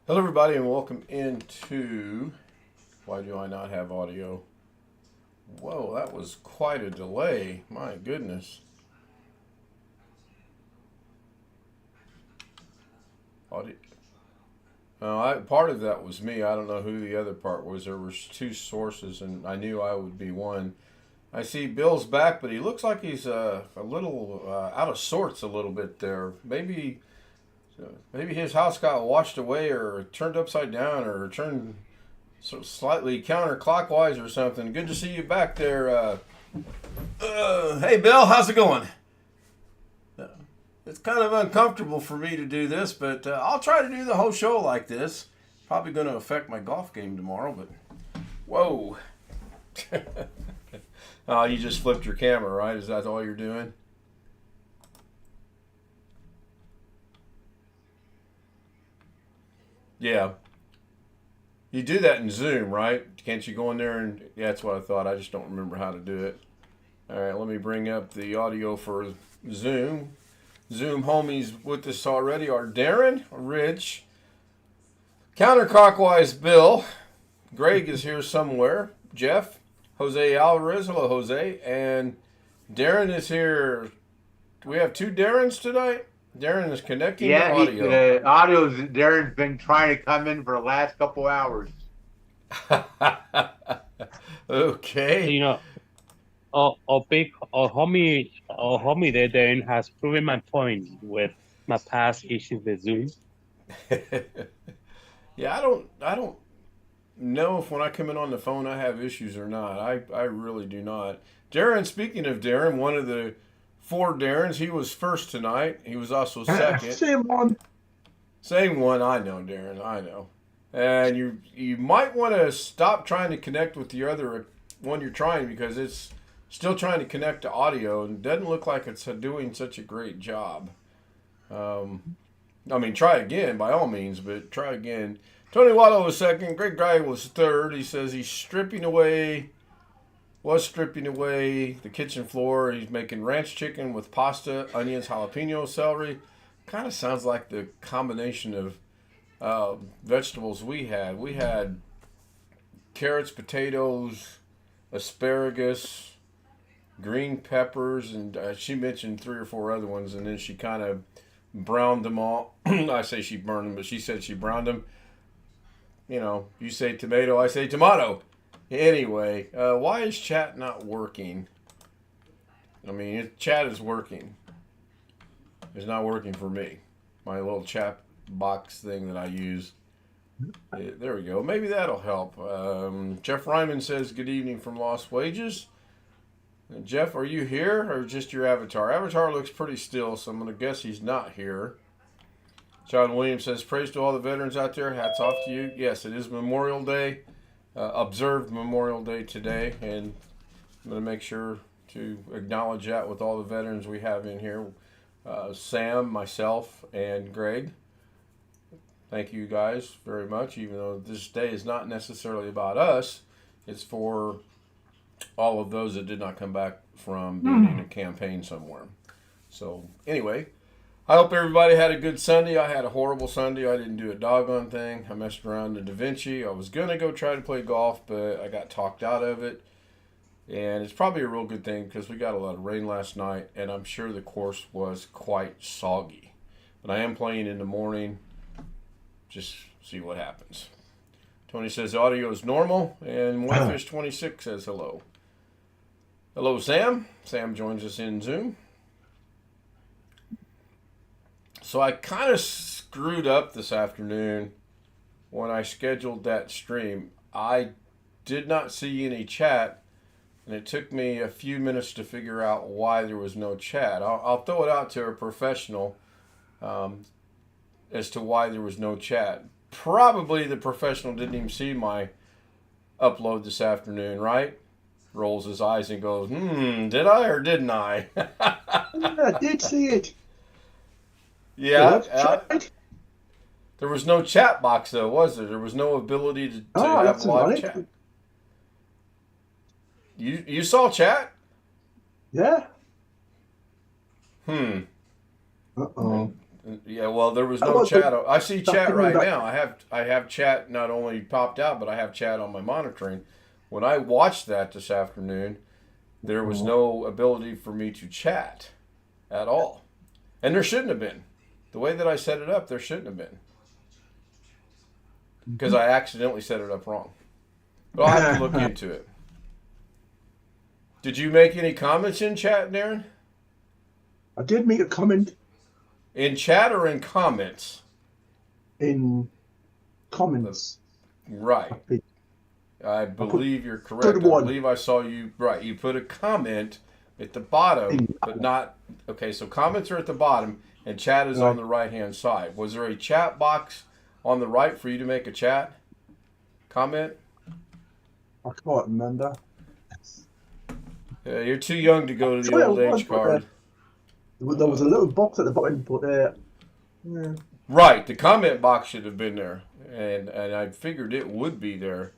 Hello, everybody, and welcome into Why Do I Not Have Audio? Whoa, that was quite a delay. My goodness. Audio. Part of that was me. I don't know who the other part was. There was two sources, and I knew I would be one. I see Bill's back, but he looks like he's a little out of sorts a little bit there. Maybe his house got washed away or turned upside down or turned slightly counterclockwise or something. Good to see you back there. Hey, Bill, how's it going? It's kind of uncomfortable for me to do this, but I'll try to do the whole show like this. Probably going to affect my golf game tomorrow, but whoa. Oh, you just flipped your camera, right? Is that all you're doing? Yeah. You do that in Zoom, right? Can't you go in there and... Yeah, that's what I thought. I just don't remember how to do it. All right, let me bring up the audio for Zoom. Zoom homies with us already are Darren, Rich, counterclockwise Bill, Greg is here somewhere, Jeff, Jose Alvarez, hello Jose, and Darren is here. Do we have two Darrens tonight? Darren is connecting the Yeah, audio. audio's Darren's been trying to come in for the last couple hours. Okay. You know, our homie there, Darren, has proven my point with my past issues with Zoom. Yeah, I don't know if when I come in on the phone I have issues or not. I really do not. Darren, speaking of Darren, one of the four Darrens, he was first tonight. He was also second. Same one. Same one, I know, Darren, I know. And you might want to stop trying to connect with the other one you're trying because it's still trying to connect to audio and doesn't look like it's doing such a great job. I mean, try again by all means, but try again. Tony Wallow was second. Greg Guy was third. He says he's was stripping away the kitchen floor. He's making ranch chicken with pasta, onions, jalapeno, celery. Kind of sounds like the combination of vegetables we had. We had carrots, potatoes, asparagus, green peppers, and she mentioned three or four other ones, and then she kind of browned them all. I say she burned them, but she said she browned them. You know, you say tomato, I say tomato. Anyway, why is chat not working? I mean, chat is working. It's not working for me. My little chat box thing that I use. There we go. Maybe that'll help. Jeff Ryman says, good evening from Lost Wages. Jeff, are you here or just your avatar? Avatar looks pretty still, so I'm going to guess he's not here. John Williams says, praise to all the veterans out there. Hats off to you. Yes, it is Memorial Day. Observed Memorial Day today, and I'm going to make sure to acknowledge that with all the veterans we have in here. Sam, myself, and Greg. Thank you guys very much, even though this day is not necessarily about us. It's for all of those that did not come back from being in a campaign somewhere. So, anyway, I hope everybody had a good Sunday. I had a horrible Sunday. I didn't do a doggone thing. I messed around in Da Vinci. I was going to go try to play golf, but I got talked out of it. And it's probably a real good thing because we got a lot of rain last night, and I'm sure the course was quite soggy. But I am playing in the morning. Just see what happens. Tony says audio is normal, and Onefish26 says hello. Hello, Sam. Sam joins us in Zoom. So I kind of screwed up this afternoon when I scheduled that stream. I did not see any chat, and it took me a few minutes to figure out why there was no chat. I'll throw it out to a professional as to why there was no chat. Probably the professional didn't even see my upload this afternoon, right? Rolls his eyes and goes, did I or didn't I? I did see it. Yeah. There was no chat box, though, was there? There was no ability to have that's live right. chat. You saw chat? Yeah. Hmm. Uh-oh. Yeah, well, there was That no was chat. I see the chat right afternoon now. I have chat not only popped out, but I have chat on my monitoring. When I watched that this afternoon, there was no ability for me to chat at all, and there shouldn't have been. The way that I set it up, there shouldn't have been because I accidentally set it up wrong. But I'll have to look into it. Did you make any comments in chat, Darren? I did make a comment In chat or in comments? in comments. Right. I believe you're correct. I good one. believe I saw you. Right. You put a comment at the bottom, but not. Okay, so comments are at the bottom, and chat is on the right-hand side. Was there a chat box on the right for you to make a chat comment? I can't remember. Yeah, you're too young to go to the old age card. There was a little box at the bottom, but yeah. Right, the comment box should have been there, and I figured it would be there,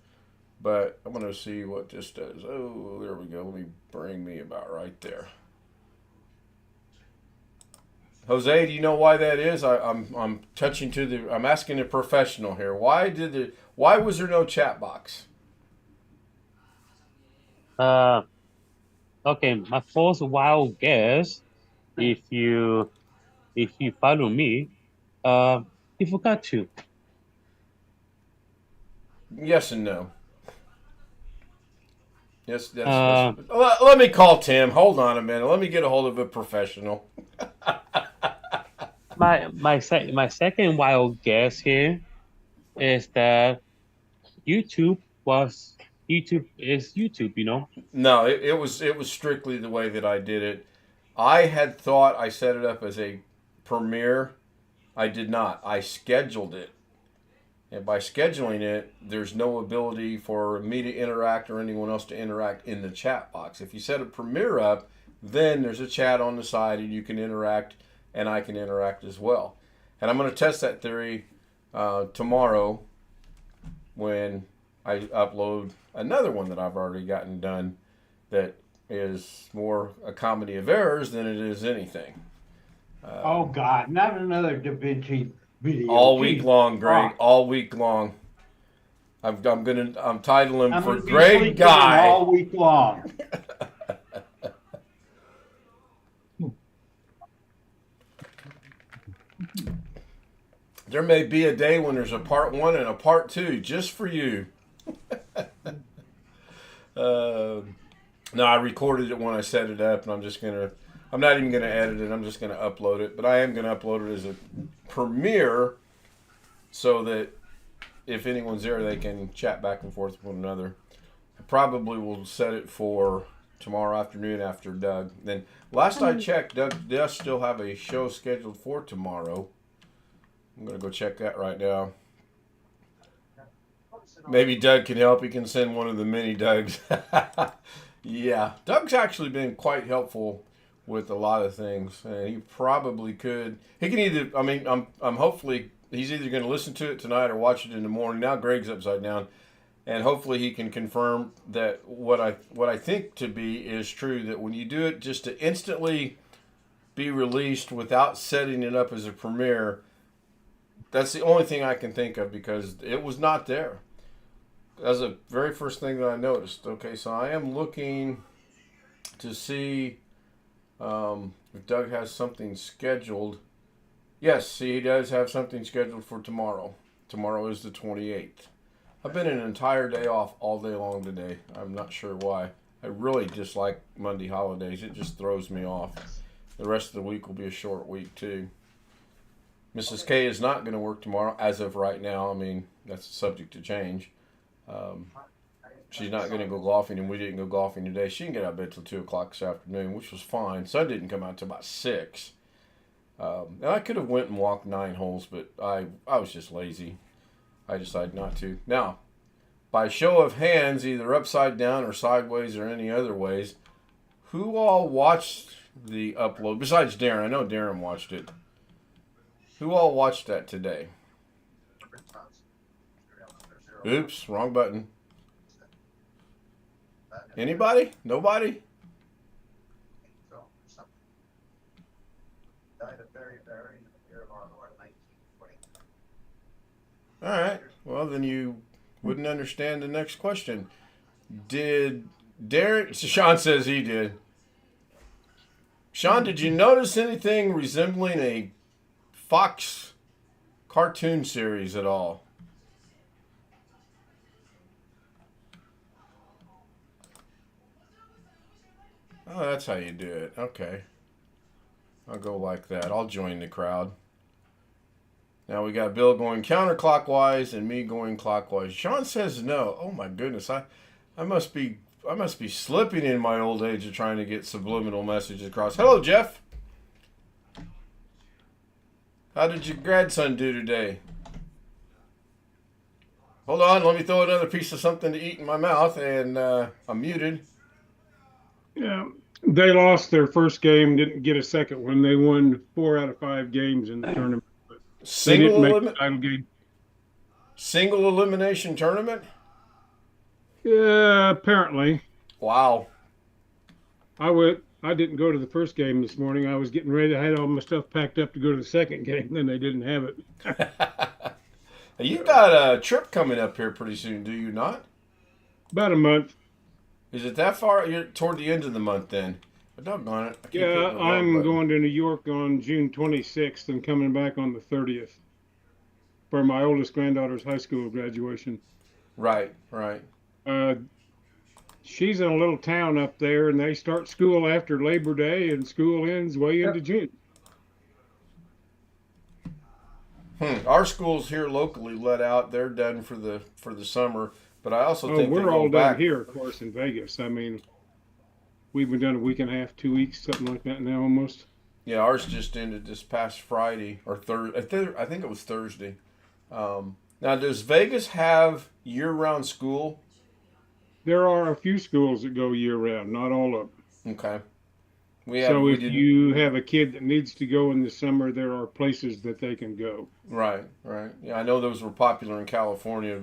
but I'm gonna see what this does. Oh, there we go. Let me bring me about right there. Jose, do you know why that is? I'm touching to the. I'm asking a professional here. Why was there no chat box? Okay, my first wild guess, if you follow me, you forgot to. Yes and no. Yes, let me call Tim. Hold on a minute. Let me get a hold of a professional. My second wild guess here is that YouTube is YouTube, you know. No, it was strictly the way that I did it. I had thought I set it up as a premiere. I did not. I scheduled it. And by scheduling it, there's no ability for me to interact or anyone else to interact in the chat box. If you set a premiere up, then there's a chat on the side and you can interact and I can interact as well. And I'm going to test that theory tomorrow when I upload another one that I've already gotten done that is more a comedy of errors than it is anything. Oh God, not another Da Vinci video. All week long, Greg. All week long. I'm titling him for Greg Guy. All week long. There may be a day when there's a part 1 and a part 2 just for you. No, I recorded it when I set it up, and I'm not even gonna edit it. I'm just gonna upload it. But I am gonna upload it as a premiere, so that if anyone's there, they can chat back and forth with one another. I probably will set it for tomorrow afternoon after Doug. Then last I checked, Doug does still have a show scheduled for tomorrow. I'm gonna go check that right now. Maybe Doug can help. He can send one of the mini Dougs. Yeah, Doug's actually been quite helpful with a lot of things, and he probably could. He can either. I mean, I'm hopefully he's either going to listen to it tonight or watch it in the morning. Now Greg's upside down, and hopefully he can confirm that what I think to be is true. That when you do it just to instantly be released without setting it up as a premiere, that's the only thing I can think of because it was not there. That's the very first thing that I noticed. Okay, so I am looking to see if Doug has something scheduled. Yes, see, he does have something scheduled for tomorrow. Tomorrow is the 28th. I've been an entire day off all day long today. I'm not sure why. I really dislike Monday holidays. It just throws me off. The rest of the week will be a short week, too. Mrs. K is not going to work tomorrow as of right now. I mean, that's subject to change. She's not going to go golfing, and we didn't go golfing today. She didn't get out of bed till 2 o'clock this afternoon, which was fine. Sun didn't come out till about 6. And I could have went and walked 9 holes, but I was just lazy. I decided not to. Now, by show of hands, either upside down or sideways or any other ways, who all watched the upload? Besides Darren. I know Darren watched it. Who all watched that today? Oops, wrong button. Anybody? Nobody? All right. Well, then you wouldn't understand the next question. Did Derek? Sean says he did. Sean, did you notice anything resembling a Fox cartoon series at all? Oh, that's how you do it. Okay. I'll go like that. I'll join the crowd. Now we got Bill going counterclockwise and me going clockwise. Sean says no. Oh my goodness. I must be slipping in my old age of trying to get subliminal messages across. Hello, Jeff. How did your grandson do today? Hold on, let me throw another piece of something to eat in my mouth, and I'm muted. Yeah, they lost their first game, didn't get a second one. They won 4 out of 5 games in the tournament. But they didn't make the title game. Single elimination tournament? Yeah, apparently. Wow. I didn't go to the first game this morning. I was getting ready. I had all my stuff packed up to go to the second game, then they didn't have it. You got a trip coming up here pretty soon, do you not? About a month. Is it that far? You're toward the end of the month then. But doggone it. Yeah, I'm going to New York on June 26th and coming back on the 30th for my oldest granddaughter's high school graduation. Right. She's in a little town up there, and they start school after Labor Day, and school ends way into June. Our schools here locally let out. They're done for the summer. But I also think we're all done here, of course, in Vegas. I mean, we've been done a week and a half, 2 weeks, something like that now almost. Yeah, ours just ended this past Friday or Thursday. I think it was Thursday. Now, does Vegas have year-round school? There are a few schools that go year-round, not all of them. Okay. If you have a kid that needs to go in the summer, there are places that they can go. Right. Yeah, I know those were popular in California,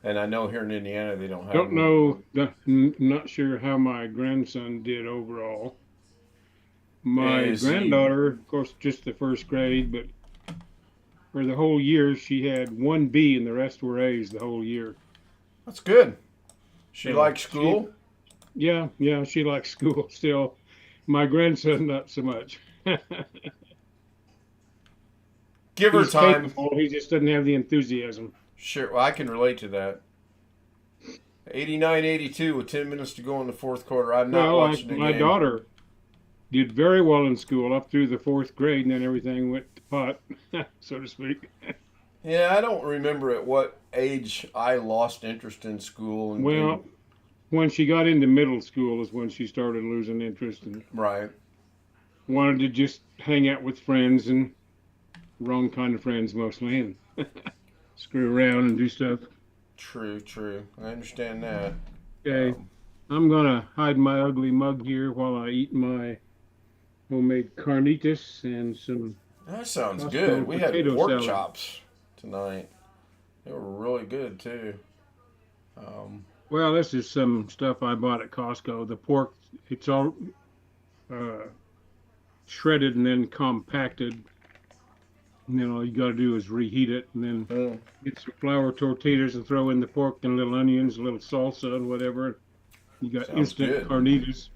and I know here in Indiana they don't have Don't know, not sure how my grandson did overall. My granddaughter, of course, just the first grade, but for the whole year, she had 1 B and the rest were A's the whole year. That's good. She likes school? Yeah, she likes school still. My grandson, not so much. Give her time. Capable, he just doesn't have the enthusiasm. Sure, well, I can relate to that. 89-82 with 10 minutes to go in the fourth quarter. I'm not watching the game. My daughter did very well in school up through the 4th grade, and then everything went to pot, so to speak. Yeah, I don't remember at what age I lost interest in school. When she got into middle school is when she started losing interest and right. Wanted to just hang out with friends, and wrong kind of friends mostly, and screw around and do stuff. True. I understand that. Okay, I'm gonna hide my ugly mug here while I eat my homemade carnitas and some. That sounds good. We had pork chops tonight. They were really good too. Well, this is some stuff I bought at Costco. The pork, it's all shredded and then compacted. And then all you got to do is reheat it, and then get some flour tortillas and throw in the pork and little onions, a little salsa and whatever. You got instant carnitas.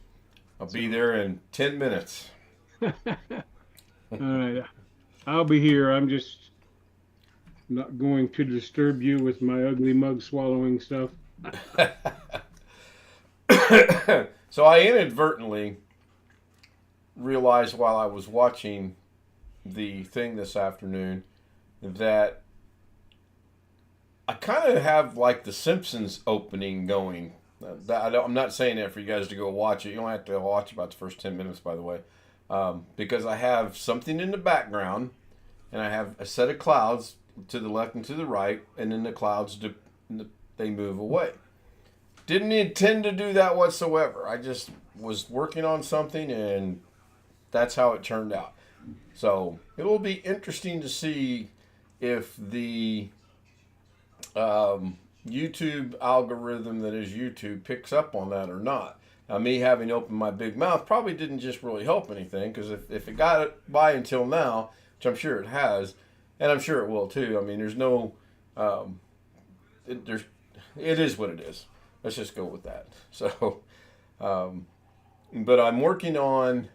I'll be there in 10 minutes. All right. I'll be here. I'm just not going to disturb you with my ugly mug swallowing stuff. So I inadvertently realized while I was watching the thing this afternoon that I kind of have like the Simpsons opening going. I'm not saying that for you guys to go watch it. You don't have to watch about the first 10 minutes, by the way, because I have something in the background, and I have a set of clouds to the left and to the right, and then the clouds they move away. Didn't intend to do that whatsoever. I just was working on something, and that's how it turned out. So it will be interesting to see if the YouTube algorithm that is YouTube picks up on that or not. Me having opened my big mouth probably didn't just really help anything, because if it got it by until now, which I'm sure it has, and I'm sure it will too. I mean, there's no, it is what it is. Let's just go with that. So, but I'm working on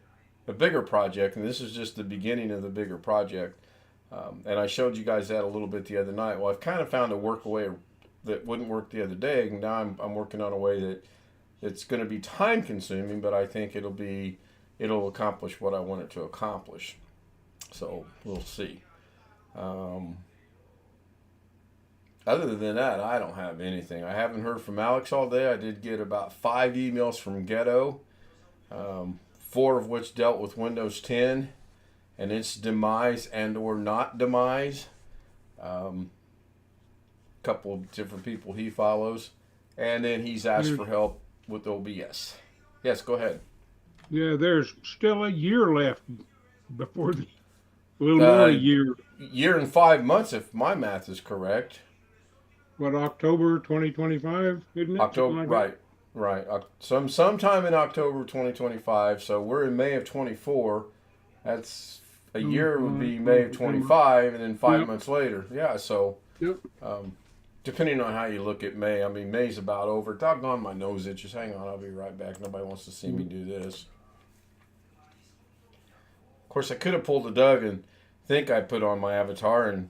a bigger project, and this is just the beginning of the bigger project. And I showed you guys that a little bit the other night. Well, I've kind of found a workaway that wouldn't work the other day, and now I'm working on a way that it's going to be time consuming, but I think it'll accomplish what I want it to accomplish. So we'll see. Other than that, I don't have anything. I haven't heard from Alex all day. I did get about 5 emails from Ghetto, 4 of which dealt with Windows 10 and its demise and or not demise. Couple of different people he follows. And then he's asked for help with OBS. Yes, go ahead. Yeah, there's still a year left before a little more than a year. Year and 5 months, if my math is correct. What, October 2025, isn't it? October, like right. Sometime in October 2025. So we're in May of 24. That's a year would be May of 25, and then 5 months later. Yeah, so depending on how you look at May, I mean, May's about over. Doggone, my nose itches. Hang on, I'll be right back. Nobody wants to see me do this. Of course, I could have pulled a Doug and think I put on my avatar, and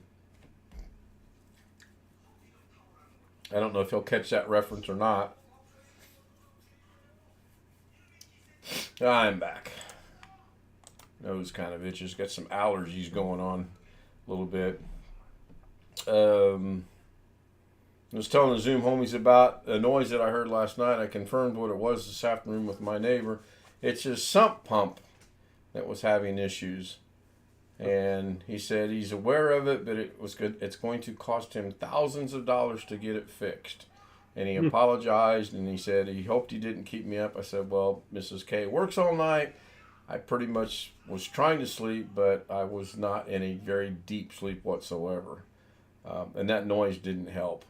I don't know if he'll catch that reference or not. I'm back. Nose kind of itches. Got some allergies going on a little bit. I was telling the Zoom homies about a noise that I heard last night. I confirmed what it was this afternoon with my neighbor. It's his sump pump that was having issues. And he said he's aware of it, but it was good. It's going to cost him thousands of dollars to get it fixed. And he apologized, and he said he hoped he didn't keep me up. I said, well, Mrs. K works all night. I pretty much was trying to sleep, but I was not in a very deep sleep whatsoever. And that noise didn't help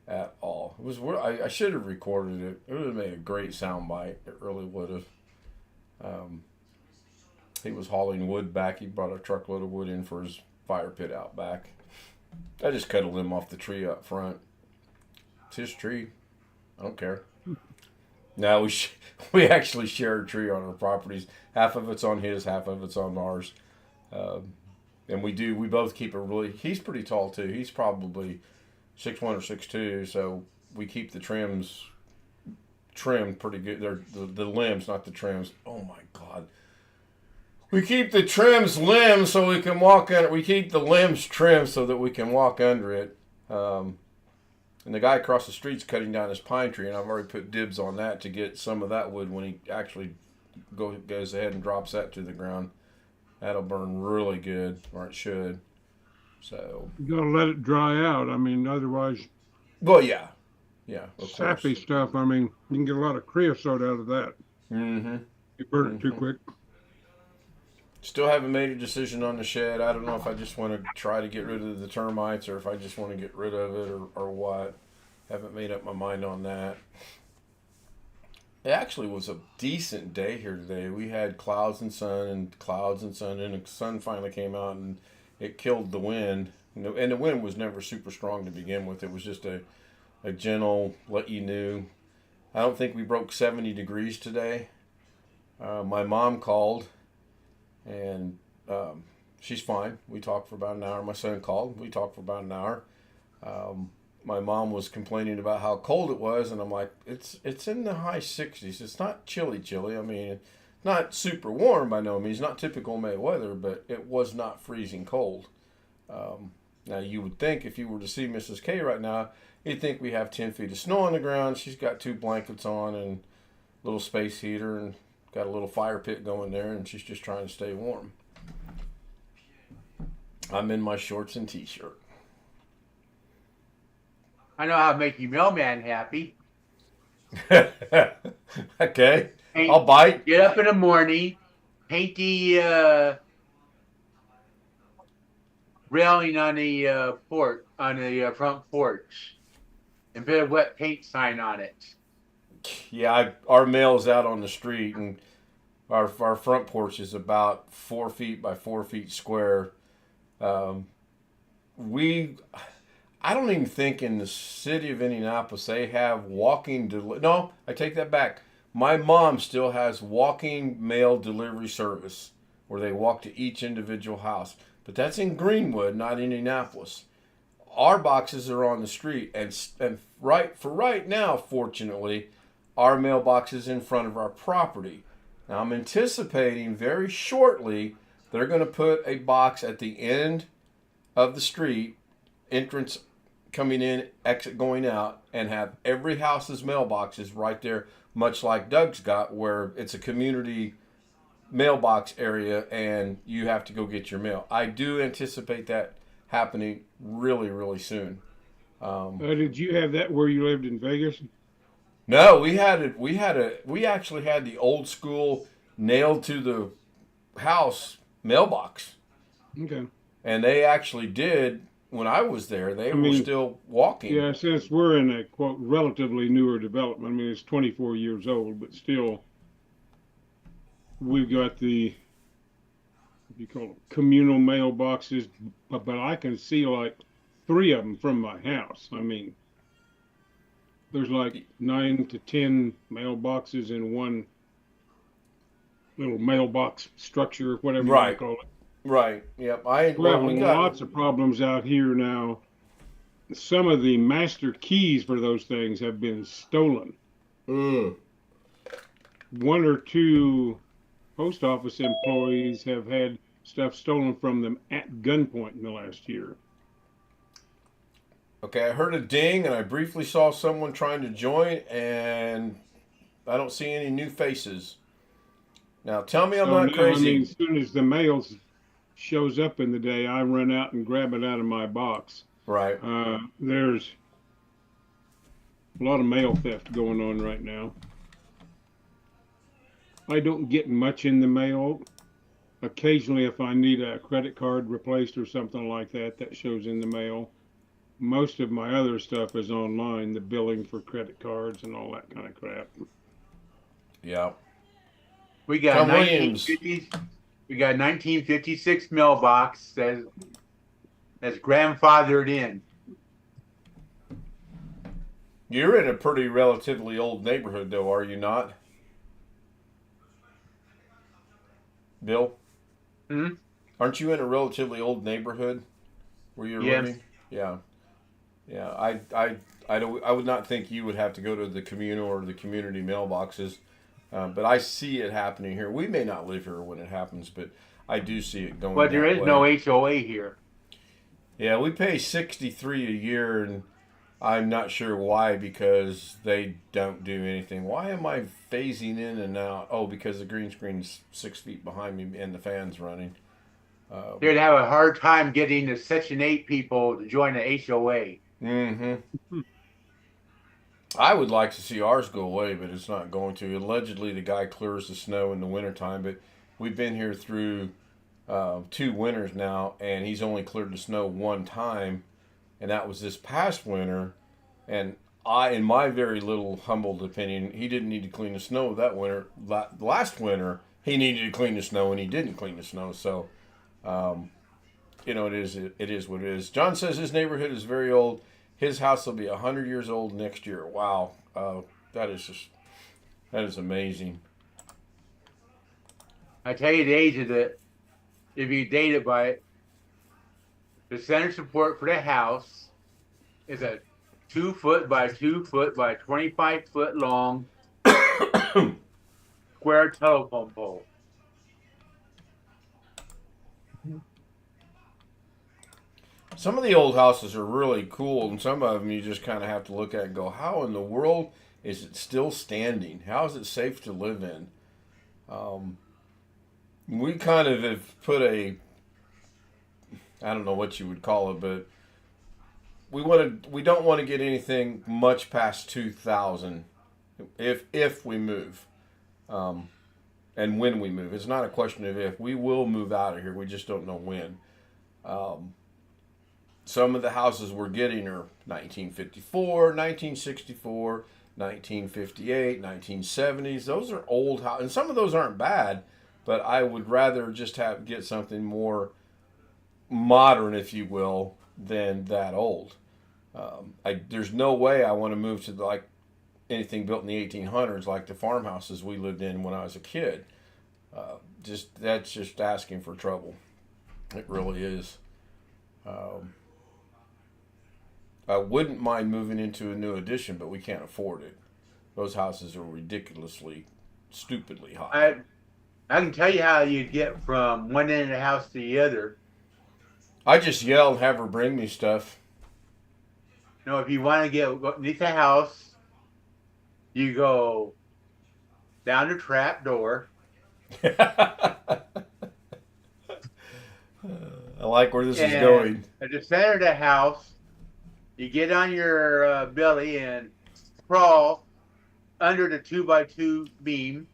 at all. It was. I should have recorded it. It would have made a great sound bite. It really would have. He was hauling wood back. He brought a truckload of wood in for his fire pit out back. I just cut a limb off the tree up front. It's his tree. I don't care. Now we actually share a tree on our properties. Half of it's on his, half of it's on ours. And we both keep he's pretty tall too. He's probably 6'1" or 6'2", so we keep the trims trimmed pretty good. They're the limbs, not the trims. Oh my God. We keep the trims limbs so we can walk under. We keep the limbs trimmed so that we can walk under it. And the guy across the street's cutting down his pine tree, and I've already put dibs on that to get some of that wood when he actually goes ahead and drops that to the ground. That'll burn really good, or it should. So you gotta let it dry out. I mean, otherwise. Well, yeah, sappy stuff. I mean, you can get a lot of creosote out of that. Mm-hmm. You burn it too quick. Still haven't made a decision on the shed. I don't know if I just want to try to get rid of the termites or if I just want to get rid of it or what. Haven't made up my mind on that. It actually was a decent day here today. We had clouds and sun, and the sun finally came out and it killed the wind. And the wind was never super strong to begin with. It was just a gentle, let you know. I don't think we broke 70 degrees today. My mom called. And she's fine. We talked for about an hour. My son called. We talked for about an hour. My mom was complaining about how cold it was, and I'm like, it's in the high 60s. It's not chilly. I mean, not super warm by no means. Not typical May weather, but it was not freezing cold. Now, you would think if you were to see Mrs. K right now, you'd think we have 10 feet of snow on the ground. She's got 2 blankets on and a little space heater and got a little fire pit going there, and she's just trying to stay warm. I'm in my shorts and t-shirt. I know how to make you mailman happy. Okay, I'll bite. Get up in the morning, paint the railing on the front porch, and put a wet paint sign on it. Yeah, our mail's out on the street, and our front porch is about 4 feet by 4 feet square. Um, we, I don't even think in the city of Indianapolis they have walking. No, I take that back. My mom still has walking mail delivery service where they walk to each individual house, but that's in Greenwood, not Indianapolis. Our boxes are on the street, and right now, fortunately, our mailbox is in front of our property. Now I'm anticipating very shortly they're going to put a box at the end of the street, entrance coming in, exit going out, and have every house's mailboxes right there, much like Doug's got, where it's a community mailbox area and you have to go get your mail. I do anticipate that happening really, really soon. Did you have that where you lived in Vegas? No, we actually had the old school nailed to the house mailbox, Okay. and they actually did when I was there. They were still walking. Yeah, since we're in a quote relatively newer development, I mean it's 24 years old, but still, we've got the what do you call them, communal mailboxes, but I can see like 3 of them from my house. I mean, there's like 9 to 10 mailboxes in one little mailbox structure, whatever you want to call it. Right. Yep. We're having lots of problems out here now. Some of the master keys for those things have been stolen. Mm. 1 or 2 post office employees have had stuff stolen from them at gunpoint in the last year. Okay, I heard a ding, and I briefly saw someone trying to join, and I don't see any new faces. Now, tell me I'm not crazy. I mean, as soon as the mail shows up in the day, I run out and grab it out of my box. Right. There's a lot of mail theft going on right now. I don't get much in the mail. Occasionally, if I need a credit card replaced or something like that, that shows in the mail. Most of my other stuff is online, the billing for credit cards and all that kind of crap. Yeah. We got 1956 mailbox that's grandfathered in. You're in a pretty relatively old neighborhood, though, are you not? Bill? Hmm? Aren't you in a relatively old neighborhood where you're living? Yeah. Yeah. I would not think you would have to go to the communal or the community mailboxes, but I see it happening here. We may not live here when it happens, but I do see it going. But there is no HOA here. Yeah, we pay $63 a year, and I'm not sure why, because they don't do anything. Why am I phasing in and out? Oh, because the green screen's 6 feet behind me and the fan's running. They'd have a hard time getting the Section 8 people to join the HOA. Mm-hmm. I would like to see ours go away, but it's not going to. Allegedly, the guy clears the snow in the wintertime, but we've been here through 2 winters now, and he's only cleared the snow 1 time, and that was this past winter. And in my very little humbled opinion, he didn't need to clean the snow that winter. Last winter, he needed to clean the snow, and he didn't clean the snow. So, it is what it is. John says his neighborhood is very old. His house will be 100 years old next year. Wow, that is amazing. I tell you the age of it. If you date it by it, the center support for the house is a 2 foot by 2 foot by 25 foot long square telephone pole. Some of the old houses are really cool, and some of them you just kind of have to look at and go, how in the world is it still standing? How is it safe to live in? We kind of have put I don't know what you would call it, but we don't want to get anything much past 2,000 if we move, and when we move. It's not a question of if. We will move out of here. We just don't know when. Some of the houses we're getting are 1954, 1964, 1958, 1970s. Those are old houses, and some of those aren't bad, but I would rather just get something more modern, if you will, than that old. There's no way I want to move to like anything built in the 1800s, like the farmhouses we lived in when I was a kid. That's just asking for trouble. It really is. I wouldn't mind moving into a new addition, but we can't afford it. Those houses are ridiculously, stupidly high. I can tell you how you get from one end of the house to the other. I just yell and have her bring me stuff. No, if you want to get underneath the house, you go down the trap door. I like where this is going. At the center of the house, you get on your belly and crawl under the 2x2 beam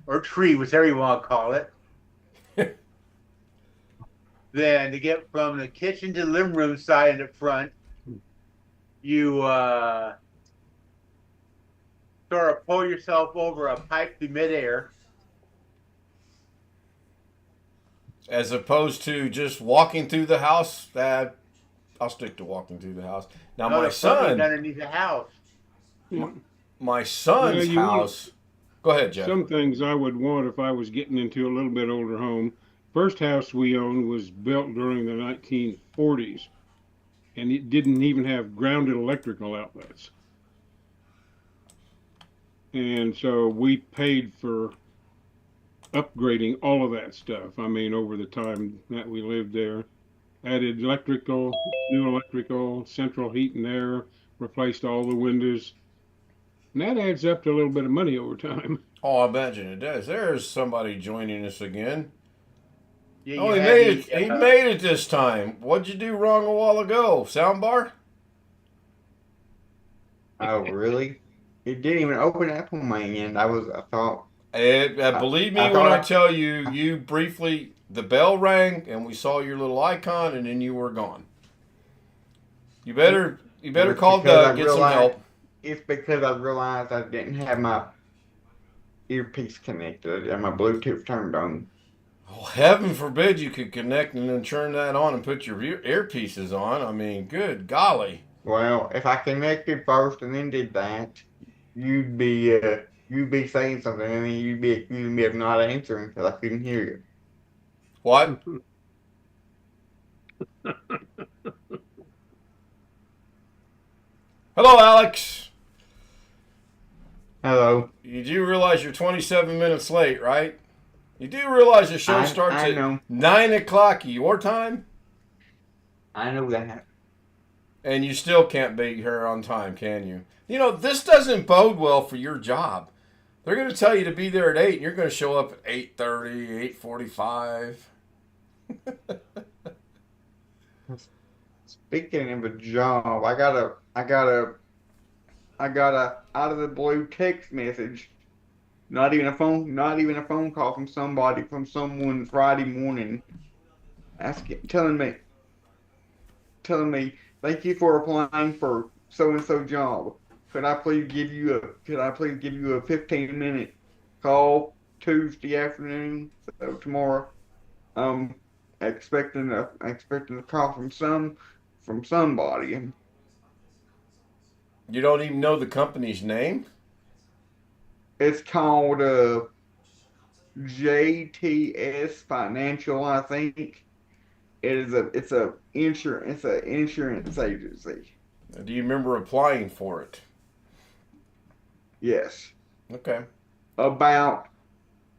or tree, whichever you want to call it. Then to get from the kitchen to the living room side in the front, you sort of pull yourself over a pipe to midair. As opposed to just walking through the house, I'll stick to walking through the house. Now No, my there's something son, underneath the house. my son's Yeah, house. Go ahead, Jeff. Some things I would want if I was getting into a little bit older home. First house we owned was built during the 1940s, and it didn't even have grounded electrical outlets. And so we paid for upgrading all of that stuff. I mean, over the time that we lived there, added electrical, new electrical, central heat and air, replaced all the windows. And that adds up to a little bit of money over time. Oh, I imagine it does. There's somebody joining us again. Yeah, Oh, you he had made it. the, He made it this time. What'd you do wrong a while ago? Soundbar? Oh, really? It didn't even open up on my end. I thought. Believe me I when thought I tell you, you briefly, the bell rang and we saw your little icon and then you were gone. You better It's call because Doug, get some help. It's because I realized I didn't have my earpiece connected and my Bluetooth turned on. Oh, heaven forbid you could connect and then turn that on and put your earpieces on. I mean, good golly. Well, if I connected first and then did that, you'd be saying something and then you'd be accusing me of not answering because I couldn't hear you. What? Hello, Alex. Hello. You do realize you're 27 minutes late, right? You do realize the show starts I at know. 9 o'clock your time? I know that. And you still can't be here on time, can you? You know, this doesn't bode well for your job. They're going to tell you to be there at 8, and you're going to show up at 8:30, 8:45. Speaking of a job, I got a out of the blue text message. Not even a phone call from someone Friday morning, telling me, thank you for applying for so and so job. Could I please give you a 15-minute call Tuesday afternoon, so tomorrow? Expecting a call from somebody. And You don't even know the company's name? it's called JTS Financial, I think. It's an insurance agency. Do you remember applying for it? Yes. Okay. About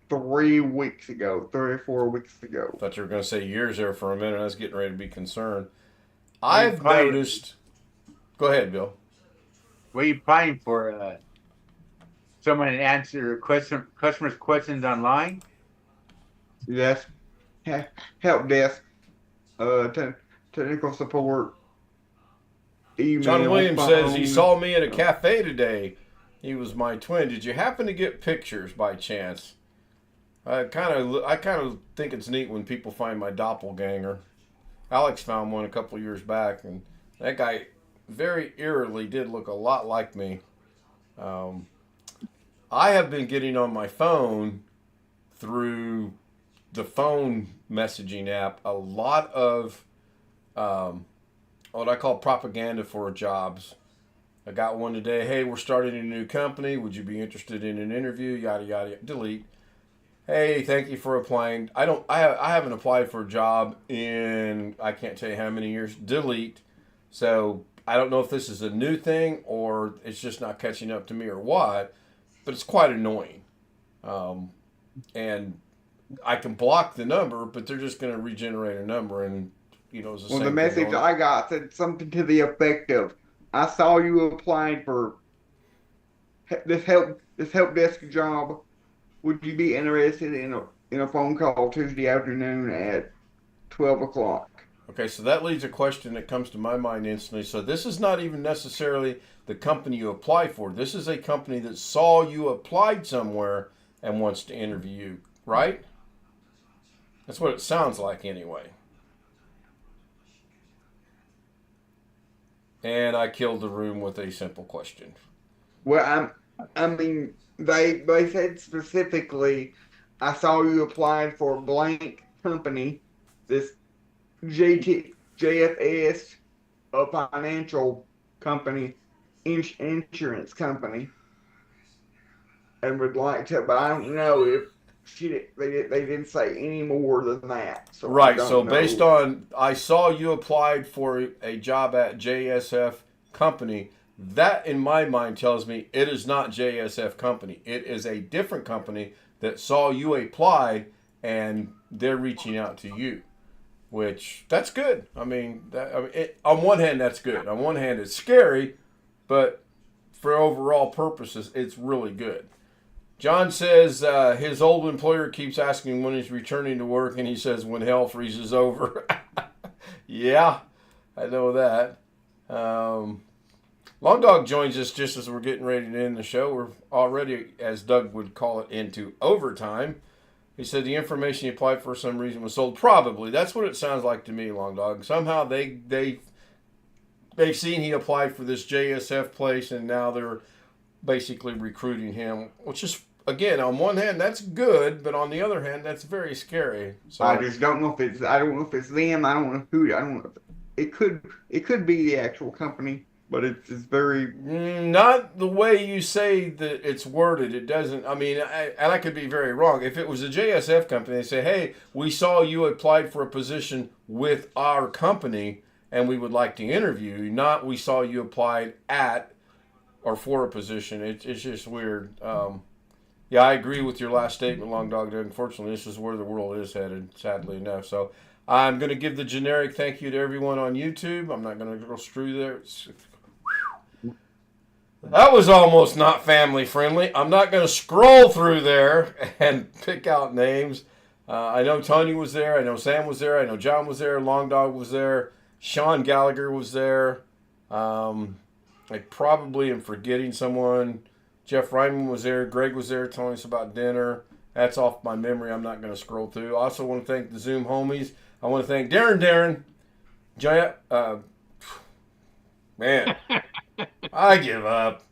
3 weeks ago, 3 or 4 weeks ago. Thought you were going to say years there for a minute. I was getting ready to be concerned. I've applying- noticed. Go ahead, Bill. What are you applying for? Someone to answer customers' questions online? Yes. Help desk. Technical support. Email. John Williams says he phone. saw me at a cafe today. He was my twin. Did you happen to get pictures by chance? I kind of think it's neat when people find my doppelganger. Alex found one a couple years back, and that guy, very eerily did look a lot like me. I have been getting on my phone through the phone messaging app a lot of what I call propaganda for jobs. I got one today. Hey, we're starting a new company. Would you be interested in an interview? Yada yada. Delete. Hey, thank you for applying. I haven't applied for a job in I can't tell you how many years. Delete. So I don't know if this is a new thing or it's just not catching up to me or what, but it's quite annoying. And I can block the number, but they're just going to regenerate a number, and it's the Well, same the thing message going- I got said something to the effect of, "I saw you applying for this help desk job. Would you be interested in a phone call Tuesday afternoon at 12 o'clock?" Okay, so that leads a question that comes to my mind instantly. So this is not even necessarily the company you apply for. This is a company that saw you applied somewhere and wants to interview you, right? That's what it sounds like anyway. And I killed the room with a simple question. Well, I mean, they said specifically, "I saw you applying for blank company, this JFS, a financial company, insurance company, and would like to," but I don't know if they didn't say any more than that. So Right. I don't So know. based on I saw you applied for a job at JSF company, that in my mind tells me it is not JSF company. It is a different company that saw you apply and they're reaching out to you, which that's good. On one hand, that's good. On one hand, it's scary, but for overall purposes, it's really good. John says his old employer keeps asking when he's returning to work, and he says when hell freezes over. Yeah, I know that. Long Dog joins us just as we're getting ready to end the show. We're already, as Doug would call it, into overtime. He said the information he applied for some reason was sold. Probably. That's what it sounds like to me, Long Dog. Somehow they've seen he applied for this JSF place, and now they're basically recruiting him, which is, again, on one hand, that's good, but on the other hand, that's very scary. So I just don't know if it's them. I don't know who. I don't know. It could be the actual company, but it's very not the way you say that it's worded. It doesn't. And I could be very wrong. If it was a JSF company, they say, "Hey, we saw you applied for a position with our company, and we would like to interview you." Not we saw you applied at or for a position. It's just weird. Yeah, I agree with your last statement, Long Dog. Unfortunately, this is where the world is headed, sadly enough. So I'm going to give the generic thank you to everyone on YouTube. I'm not going to go through there. That was almost not family friendly. I'm not going to scroll through there and pick out names. I know Tony was there. I know Sam was there. I know John was there. Long Dog was there. Sean Gallagher was there. I probably am forgetting someone. Jeff Ryman was there. Greg was there telling us about dinner. That's off my memory. I'm not going to scroll through. I also want to thank the Zoom homies. I want to thank Darren. Man, I give up.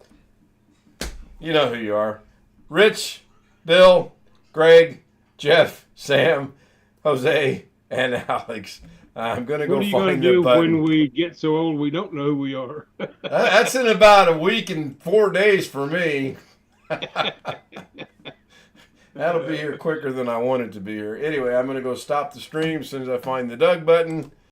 You know who you are. Rich, Bill, Greg, Jeff, Sam, Jose, and Alex. I'm going to go What are you going find to the do button. when we get so old we don't know who we are? That's in about a week and 4 days for me. That'll be here quicker than I want it to be here. Anyway, I'm going to go stop the stream as soon as I find the Doug button.